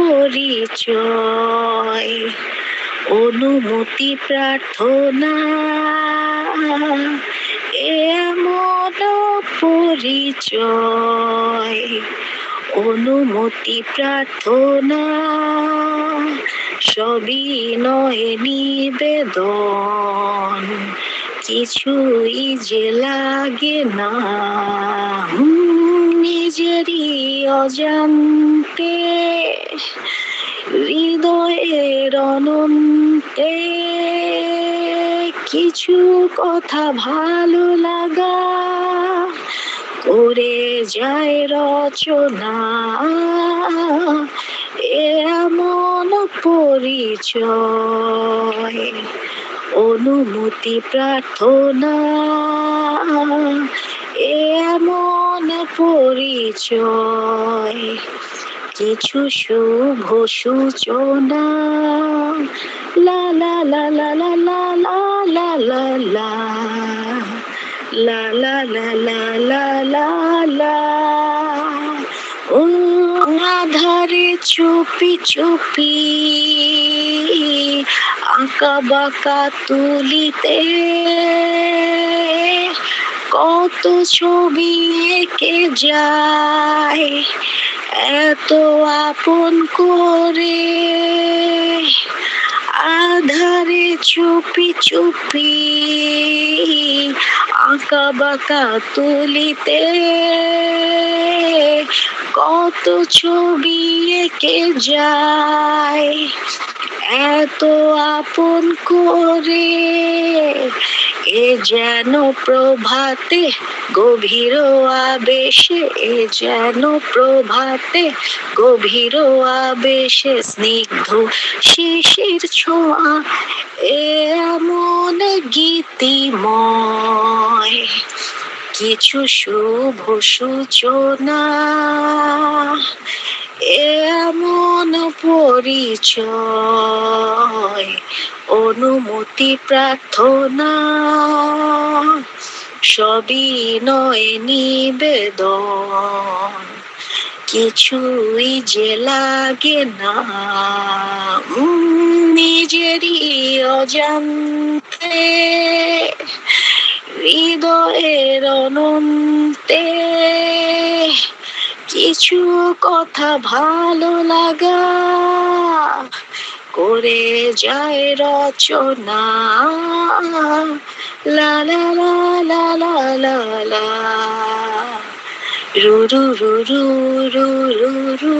পরিচয়, অনুমতি প্রার্থনা, এমন পরিচয়, অনুমতি প্রার্থনা, সবই নয় নিবেদন, কিছুই যে লাগে না, নিজেরই অজান্তে, হৃদয়ের অনন্তে, কিছু কথা ভালো লাগা করে যায় রচনা, এমন পরিচয়, অনুমতি প্রার্থনা, এমন পরিচয়, কিছু শুভ সূচনা, লা লা লা লা লা লা লা লা লা লা লা লা লা লা লা লা। ও আধারে চুপি চুপি আঁকা বাঁকা তুলিতে, কত ছবি এঁকে যায় এত আপন করে, আধারে চুপি চুপি আঁকা বাঁকা তুলিতে, কত ছবি এঁকে যায় এত আপন করে, এ যেন প্রভাতে গভীর আবেশে, এ যেন প্রভাতে গভীর আবেশে, স্নিগ্ধ শিশির ছোঁয়া, এমন গীতিময়, কিছু শুভ সূচনা, এমন পরিচয়, অনুমতি প্রার্থনা, সবই নয় নিবেদন, কিছুই যে লাগে না, নিজেরই অজান্তে, হৃদয়ের অনন্তে, কিছু কথা ভালো লাগা করে যায় রচনা, লা লা লা লা লা লা লা, রু রু রু রু রু রু রু।